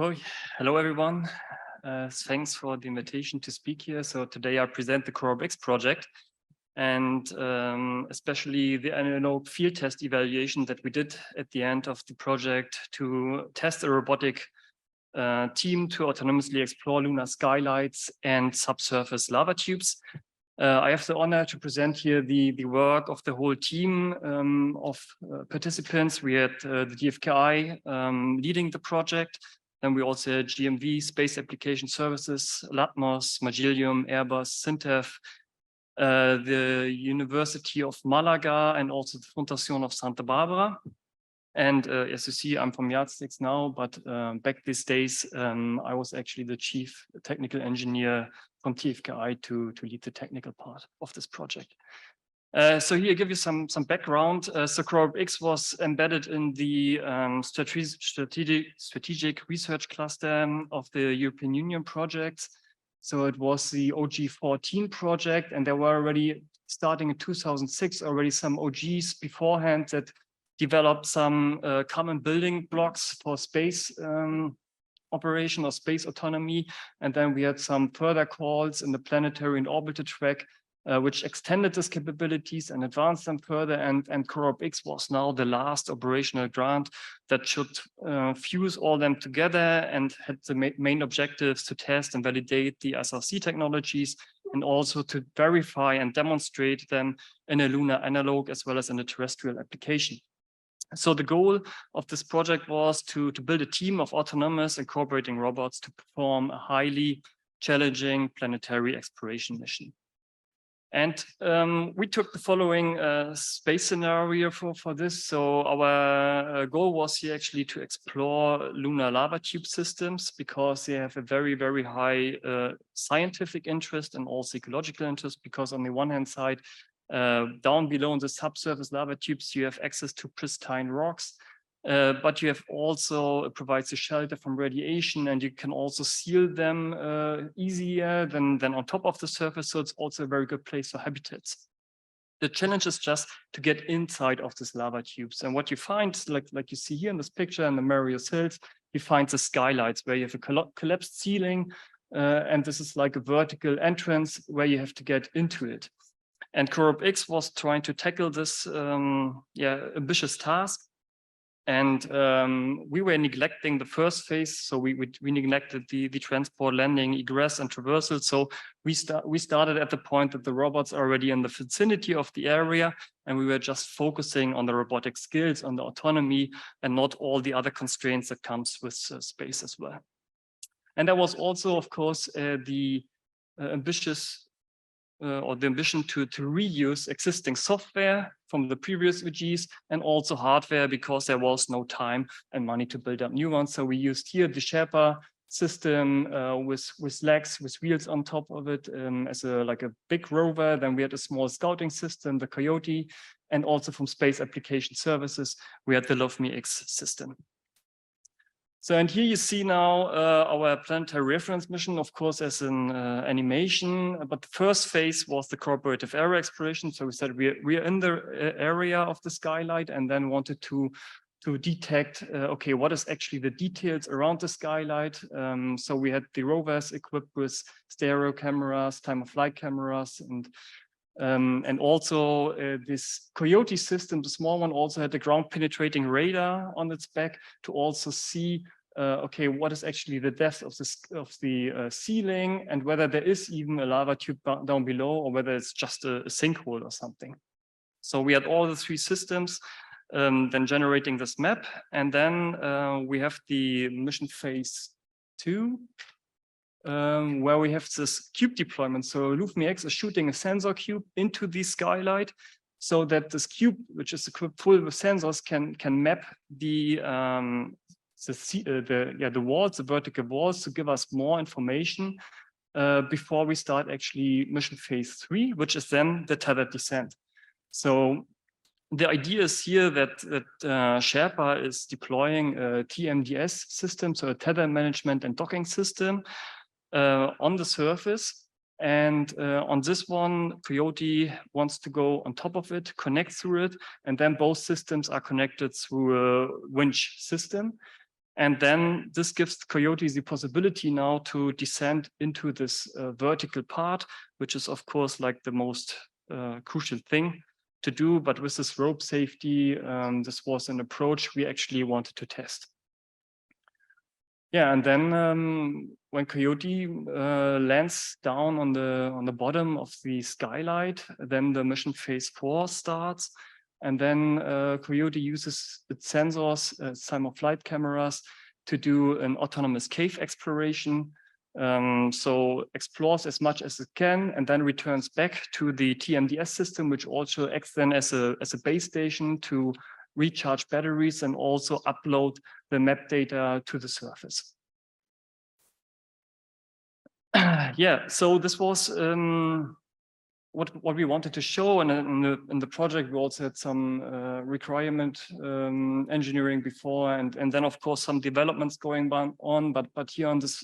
Oh, hello, everyone. Thanks for the invitation to speak here. So today I present the COROB-X project and especially the analogue field test evaluation that we did at the end of the project to test a robotic team to autonomously explore lunar skylights and subsurface lava tubes. I have the honor to present here the work of the whole team of participants. We had the DFKI leading the project. Then we also had GMV, Space Application Services, Latmos, Magillium, Airbus, Sintef, the University of Malaga, and also the Fundación of Santa Barbara. And as you see, I'm from Yardsticks now, but back these days, I was actually the chief technical engineer from TFKI to lead the technical part of this project. So here, I give you some background. So COROB-X was embedded in the strategic research cluster of the European Union projects. So it was the OG14 project, and there were already, starting in 2006, already some OGs beforehand that developed some common building blocks for space operation or space autonomy. And then we had some further calls in the planetary and orbital track, which extended these capabilities and advanced them further. And COROB-X was now the last operational grant that should fuse all them together and had the main objectives to test and validate the SRC technologies and also to verify and demonstrate them in a lunar analog as well as in a terrestrial application. So the goal of this project was to build a team of autonomous and cooperating robots to perform a highly challenging planetary exploration mission. And we took the following space scenario for this. So our goal was here actually to explore lunar lava tube systems because they have a very, very high scientific interest and also ecological interest, because on the one hand side, down below in the subsurface lava tubes, you have access to pristine rocks. But you have also, it provides a shelter from radiation, and you can also seal them easier than on top of the surface. So it's also a very good place for habitats. The challenge is just to get inside of these lava tubes. And what you find, like you see here in this picture in the Marius Hills, you find the skylights where you have a collapsed ceiling. And this is like a vertical entrance where you have to get into it. And COROB-X was trying to tackle this ambitious task. And we were neglecting the first phase, so we neglected the transport, landing, egress, and traversal. So we started at the point that the robots are already in the vicinity of the area, and we were just focusing on the robotic skills, on the autonomy, and not all the other constraints that comes with space as well. And there was also, of course, the ambition to reuse existing software from the previous UGs and also hardware, because there was no time and money to build up new ones. So we used here the Sherpa system with legs, with wheels on top of it as like a big rover. Then we had a small scouting system, the Coyote, and also from Space Application Services, we had the LoveMe-X system. So, and here you see now our planetary reference mission, of course, as an animation, but the first phase was the cooperative area exploration. So we said we are in the area of the skylight and then wanted to detect, okay, what is actually the details around the skylight. So we had the rovers equipped with stereo cameras, time of flight cameras, and also this Coyote system, the small one, also had a ground penetrating radar on its back to also see, okay, what is actually the depth of the ceiling and whether there is even a lava tube down below or whether it's just a sinkhole or something. So we had all the three systems then generating this map. And then we have the mission phase 2. Where we have this cube deployment. So LoveMe-X is shooting a sensor cube into the skylight so that this cube, which is equipped full with sensors, can map the walls, the vertical walls, to give us more information before we start actually mission phase 3, which is then the tethered descent. So the idea is here that Sherpa is deploying a TMDS system, so a tether management and docking system, on the surface. And on this one, Coyote wants to go on top of it, connect through it, and then both systems are connected through a winch system. And then this gives Coyote the possibility now to descend into this vertical part, which is of course like the most crucial thing to do. But with this rope safety, this was an approach we actually wanted to test. Yeah, and then when Coyote lands down on the bottom of the skylight, then the mission phase 4 starts. And then Coyote uses its sensors, time-of-flight cameras, to do an autonomous cave exploration. So explores as much as it can, and then returns back to the TMDS system, which also acts then as a base station to recharge batteries and also upload the map data to the surface. Yeah, so this was what we wanted to show, and in the project we also had some requirement engineering before, and then of course some developments going on. But here on this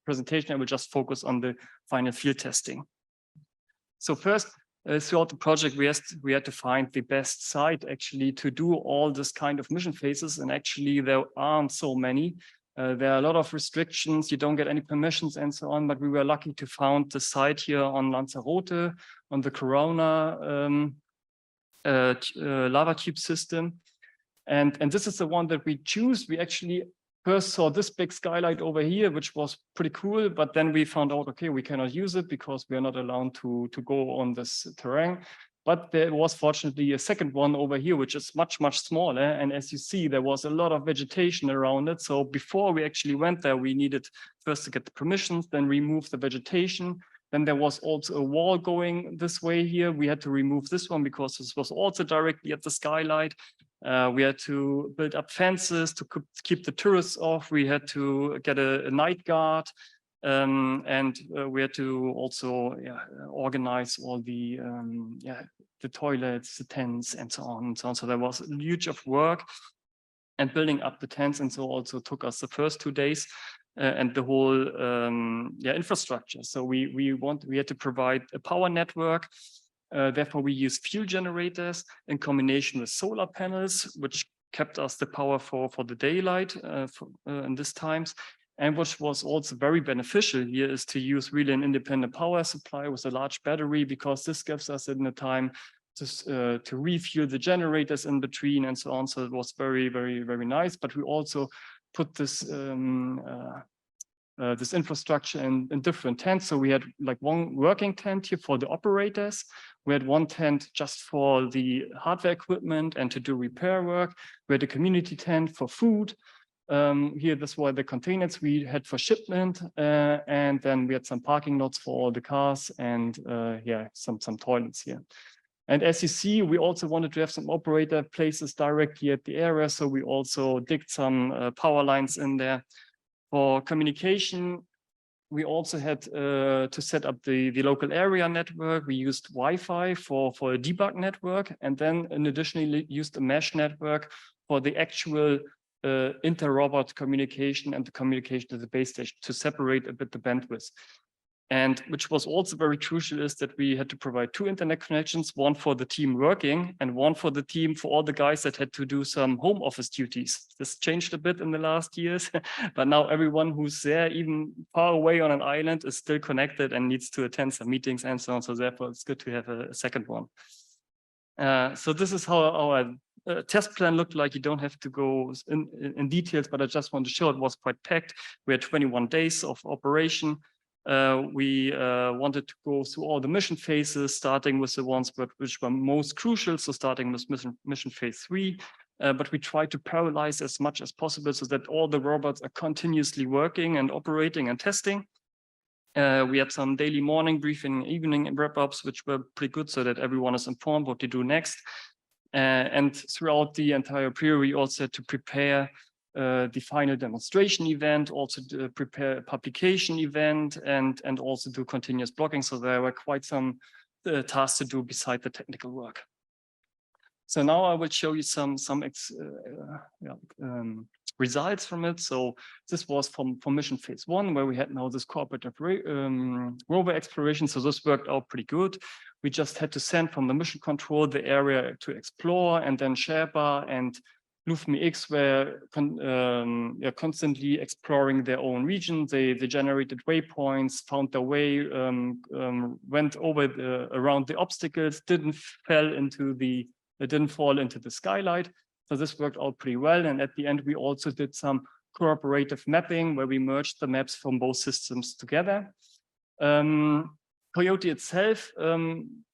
presentation, I will just focus on the final field testing. So first, throughout the project, we had to find the best site actually to do all this kind of mission phases, and actually there aren't so many. There are a lot of restrictions, you don't get any permissions and so on, but we were lucky to find the site here on Lanzarote, on the Corona lava tube system. And this is the one that we choose. We actually first saw this big skylight over here, which was pretty cool, but then we found out, okay, we cannot use it because we are not allowed to go on this terrain. But there was fortunately a second one over here, which is much, much smaller. And as you see, there was a lot of vegetation around it. So before we actually went there, we needed first to get the permissions, then remove the vegetation. Then there was also a wall going this way here. We had to remove this one because this was also directly at the skylight. We had to build up fences to keep the tourists off. We had to get a night guard. And we had to also organize all the toilets, the tents, and so on and so on. So there was huge of work, and building up the tents, and so also took us the first 2 days, and the whole infrastructure. So we had to provide a power network. Therefore, we used fuel generators in combination with solar panels, which kept us the power for the daylight in these times. And which was also very beneficial here is to use really an independent power supply with a large battery, because this gives us in the time to refuel the generators in between and so on. So it was very, very, very nice. But we also put this this infrastructure in different tents. So we had like one working tent here for the operators. We had one tent just for the hardware equipment and to do repair work. We had a community tent for food. Here, this were the containers we had for shipment, and then we had some parking lots for all the cars, and some toilets here. And as you see, we also wanted to have some operator places directly at the area, so we also digged some power lines in there. For communication, we also had to set up the local area network. We used Wi-Fi for a debug network, and then additionally used a mesh network for the actual inter-robot communication and the communication to the base station to separate a bit the bandwidth. And which was also very crucial is that we had to provide 2 internet connections, one for the team working and one for the team for all the guys that had to do some home office duties. This changed a bit in the last years, but now everyone who's there, even far away on an island, is still connected and needs to attend some meetings and so on. So therefore, it's good to have a second one. So this is how our test plan looked like. You don't have to go in details, but I just want to show it was quite packed. We had 21 days of operation. We wanted to go through all the mission phases, starting with the ones which were most crucial. So starting with mission phase 3, but we tried to parallelize as much as possible so that all the robots are continuously working and operating and testing. We had some daily morning briefing, evening wrap-ups, which were pretty good so that everyone is informed what to do next. And throughout the entire period, we also had to prepare the final demonstration event, also to prepare a publication event, and also do continuous blogging. So there were quite some tasks to do beside the technical work. So now I will show you some results from it. So this was from mission phase 1, where we had now this cooperative rover exploration. So this worked out pretty good. We just had to send from the mission control the area to explore, and then Sherpa and X were constantly exploring their own region. They generated waypoints, found their way, went over around the obstacles, didn't fall into the skylight. So this worked out pretty well. And at the end, we also did some cooperative mapping where we merged the maps from both systems together. Coyote itself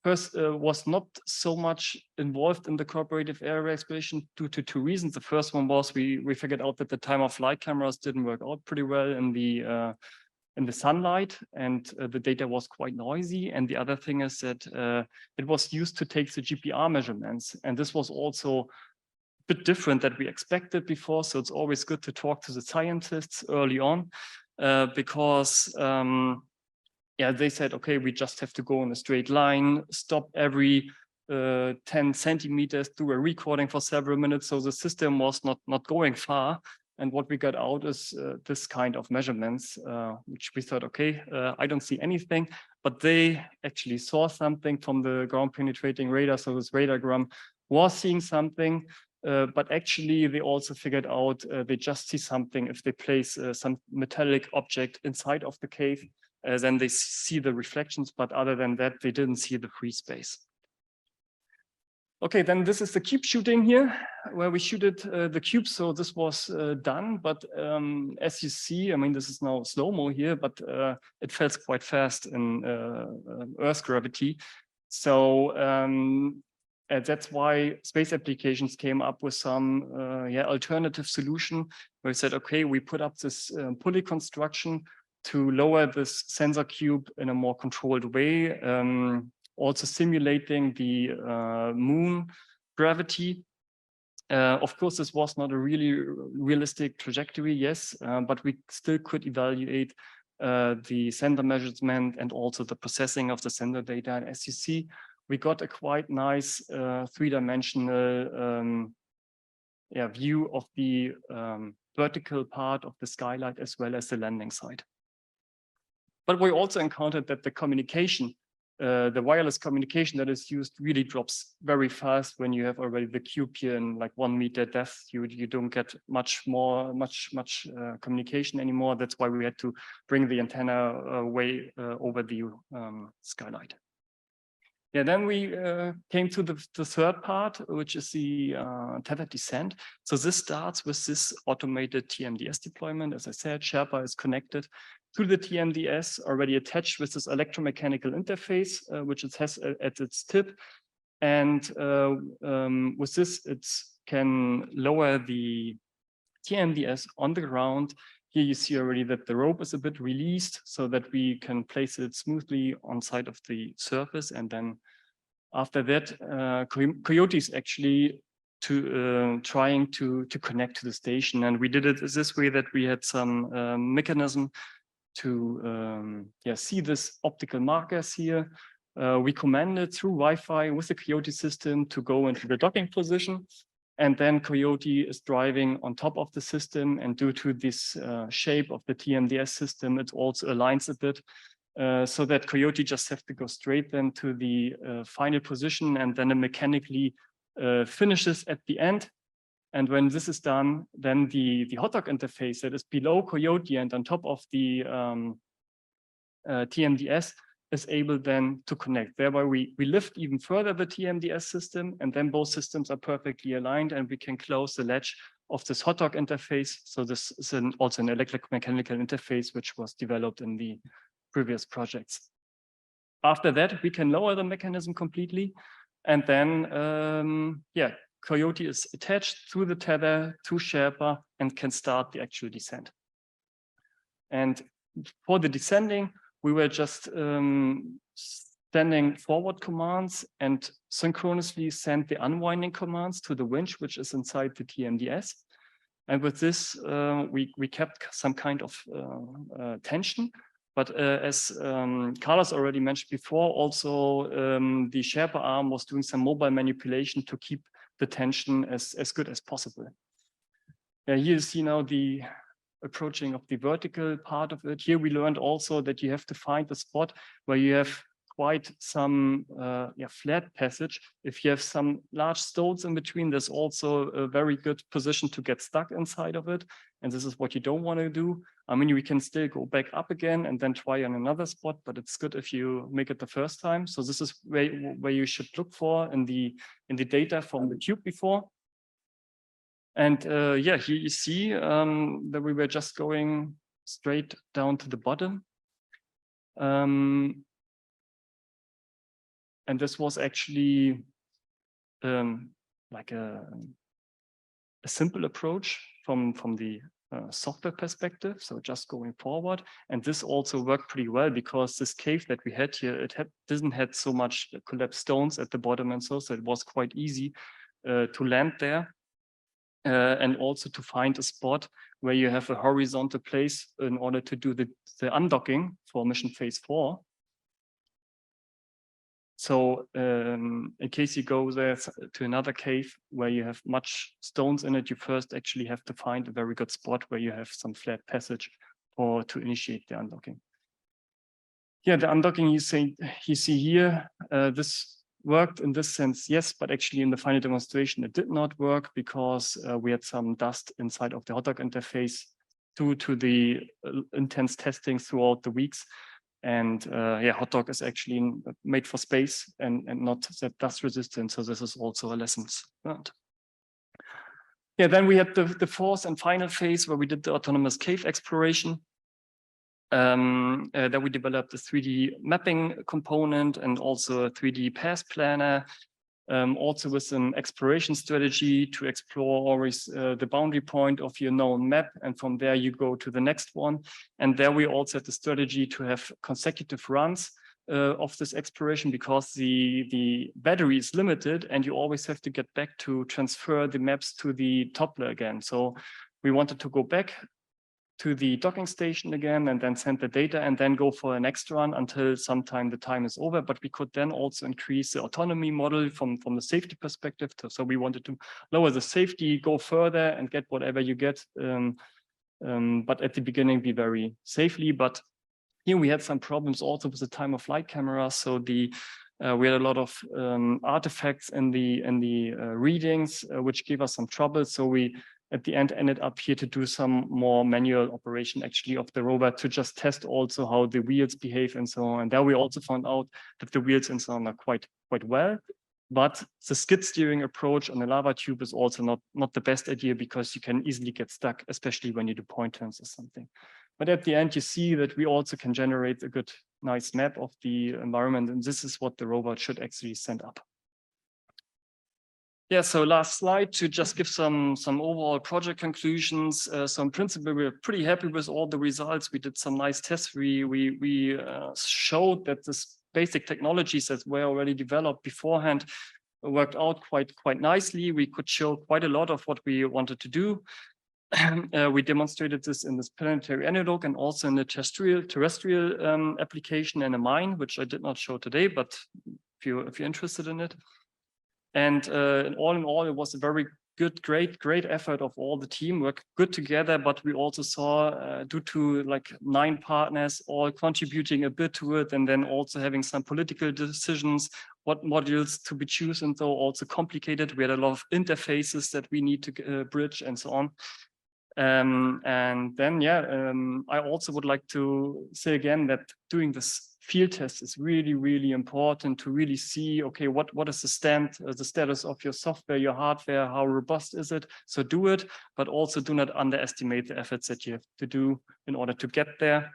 first was not so much involved in the cooperative area exploration due to two reasons. The first one was we figured out that the time-of-flight cameras didn't work out pretty well in the sunlight, and the data was quite noisy. And the other thing is that it was used to take the GPR measurements, and this was also a bit different than we expected before. So it's always good to talk to the scientists early on because yeah, they said, okay, we just have to go in a straight line, stop every 10 centimeters, do a recording for several minutes. So the system was not going far. And what we got out is this kind of measurements, which we thought, okay, I don't see anything, but they actually saw something from the ground penetrating radar. So this radargram was seeing something, but actually they also figured out they just see something if they place some metallic object inside of the cave. Then they see the reflections, but other than that, they didn't see the free space. Okay, then this is the cube shooting here, where we shooted the cube. So this was done, but as you see, I mean, this is now slow-mo here, but it fell quite fast in Earth gravity. So that's why space applications came up with some alternative solution, where we said, okay, we put up this pulley construction to lower this sensor cube in a more controlled way, also simulating the moon gravity. Of course, this was not a really realistic trajectory, yes, but we still could evaluate the sensor measurement and also the processing of the sensor data. And as you see, we got a quite nice three-dimensional view of the vertical part of the skylight as well as the landing site. But we also encountered that the communication, the wireless communication that is used really drops very fast when you have already the cube here in like 1 meter depth. You don't get much communication anymore. That's why we had to bring the antenna way over the skylight. Yeah, then we came to the third part, which is the tethered descent. So this starts with this automated TMDS deployment. As I said, Sherpa is connected to the TMDS, already attached with this electromechanical interface, which it has at its tip. And with this, it can lower the TMDS on the ground. Here you see already that the rope is a bit released so that we can place it smoothly on side of the surface. And then after that, Coyote is actually trying to connect to the station. And we did it this way that we had some mechanism to see this optical markers here. We commanded through Wi-Fi with the Coyote system to go into the docking position. And then Coyote is driving on top of the system. And due to this shape of the TMDS system, it also aligns a bit so that Coyote just have to go straight then to the final position, and then it mechanically finishes at the end. And when this is done, then the hotdog interface that is below Coyote and on top of the TMDS is able then to connect. Thereby we lift even further the TMDS system, and then both systems are perfectly aligned, and we can close the latch of this hotdog interface. So this is also an electromechanical interface which was developed in the previous projects. After that, we can lower the mechanism completely, and then Coyote is attached through the tether to Sherpa and can start the actual descent. And for the descending, we were just sending forward commands and synchronously send the unwinding commands to the winch, which is inside the TMDS. And with this, we kept some kind of tension. But as Carlos already mentioned before, also the Sherpa arm was doing some mobile manipulation to keep the tension as good as possible. Here you see now the approaching of the vertical part of it. Here we learned also that you have to find the spot where you have quite some flat passage. If you have some large stones in between, there's also a very good position to get stuck inside of it. And this is what you don't want to do. I mean, we can still go back up again and then try on another spot, but it's good if you make it the first time. So this is where you should look for in the data from the tube before. And here you see that we were just going straight down to the bottom. And this was actually like a simple approach from the software perspective, so just going forward. And this also worked pretty well because this cave that we had here, didn't have so much collapsed stones at the bottom and so it was quite easy to land there. And also to find a spot where you have a horizontal place in order to do the undocking for mission phase 4. So in case you go there to another cave where you have much stones in it, you first actually have to find a very good spot where you have some flat passage or to initiate the undocking. Yeah, the undocking you see here, this worked in this sense, yes, but actually in the final demonstration, it did not work because we had some dust inside of the hot dog interface due to the intense testing throughout the weeks. And hot dog is actually made for space and not that dust resistant. So this is also a lesson learned. Yeah, then we had the fourth and final phase where we did the autonomous cave exploration. Then we developed a 3D mapping component and also a 3D path planner, also with an exploration strategy to explore always the boundary point of your known map. And from there you go to the next one. And there we also had the strategy to have consecutive runs of this exploration because the battery is limited and you always have to get back to transfer the maps to the toppler again. So we wanted to go back to the docking station again and then send the data and then go for a next run until sometime the time is over. But we could then also increase the autonomy model from the safety perspective. So we wanted to lower the safety, go further and get whatever you get. But at the beginning, be very safely. But here we had some problems also with the time of flight cameras. So we had a lot of artifacts in the readings, which gave us some trouble. So we at the end ended up here to do some more manual operation actually of the robot to just test also how the wheels behave and so on. And there we also found out that the wheels and so on are quite well. But the skid steering approach on the lava tube is also not the best idea because you can easily get stuck, especially when you do point turns or something. But at the end, you see that we also can generate a good, nice map of the environment. And this is what the robot should actually send up. Yeah, so last slide to just give some overall project conclusions. So in principle, we're pretty happy with all the results. We did some nice tests. We showed that this basic technologies that were already developed beforehand worked out quite nicely. We could show quite a lot of what we wanted to do. We demonstrated this in this planetary analog and also in the terrestrial application in a mine, which I did not show today, but if you're interested in it. And all in all, it was a very good, great effort of all the team, work good together. But we also saw, due to like 9 partners all contributing a bit to it, and then also having some political decisions, what modules to be chosen, so also complicated. We had a lot of interfaces that we need to bridge and so on. And then, I also would like to say again that doing this field test is really important to really see, okay, what is the status of your software, your hardware, how robust is it? So do it, but also do not underestimate the efforts that you have to do in order to get there.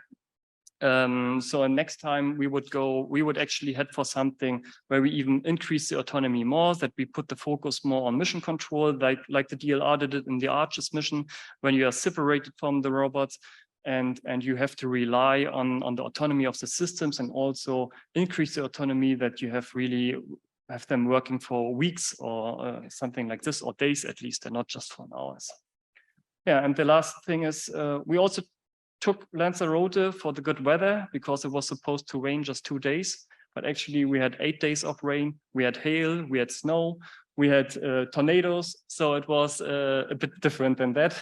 So next time we would actually head for something where we even increase the autonomy more, that we put the focus more on mission control, like the DLR did it in the Arches mission, when you are separated from the robots and you have to rely on the autonomy of the systems and also increase the autonomy that you have them working for weeks or something like this, or days at least, and not just for hours. Yeah, and the last thing is we also took Lanzarote for the good weather because it was supposed to rain just 2 days, but actually we had 8 days of rain, we had hail, we had snow, we had tornadoes, so it was a bit different than that,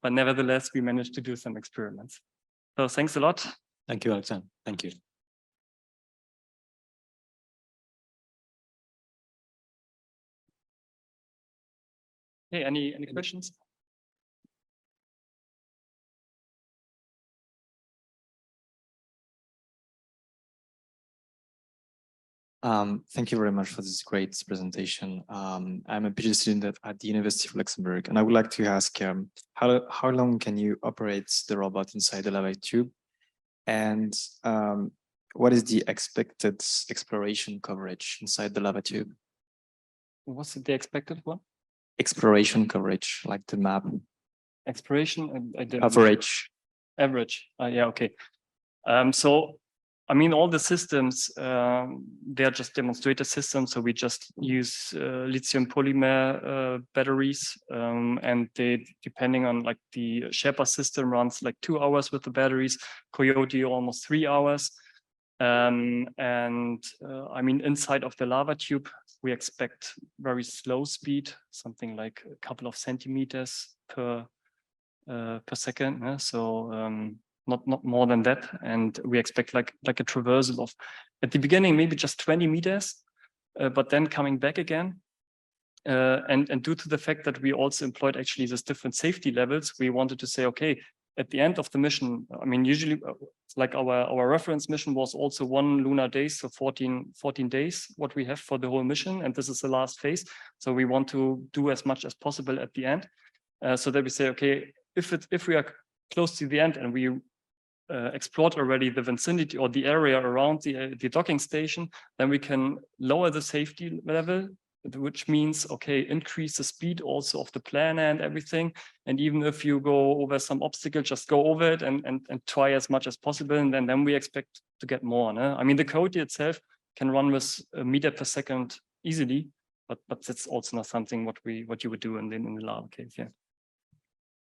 but nevertheless we managed to do some experiments. So thanks a lot. Thank you, Alexander. Thank you. Hey, any questions? Thank you very much for this great presentation. I'm a PhD student at the University of Luxembourg, and I would like to ask how long can you operate the robot inside the lava tube, and what is the expected exploration coverage inside the lava tube? What's the expected one? Exploration coverage, like the map. Exploration, I didn't. Average. Average. Yeah, okay. So, I mean, all the systems, they're just demonstrator systems. So we just use lithium polymer batteries, and they, depending on like the Sherpa system, runs like 2 hours with the batteries, Coyote almost 3 hours. I mean, inside of the lava tube, we expect very slow speed, something like a couple of centimeters per second. So not more than that. And we expect like a traversal of, at the beginning, maybe just 20 meters, but then coming back again. And due to the fact that we also employed actually these different safety levels, we wanted to say, okay, at the end of the mission, I mean, usually like our reference mission was also 1 lunar day, so 14 days, what we have for the whole mission. And this is the last phase. So we want to do as much as possible at the end. So that we say, okay, if we are close to the end and we explored already the vicinity or the area around the docking station, then we can lower the safety level, which means, okay, increase the speed also of the planner and everything. And even if you go over some obstacle, just go over it and try as much as possible. And then we expect to get more. No? I mean, the Coyote itself can run with a meter per second easily, but that's also not something what you would do in the lava case. Yeah.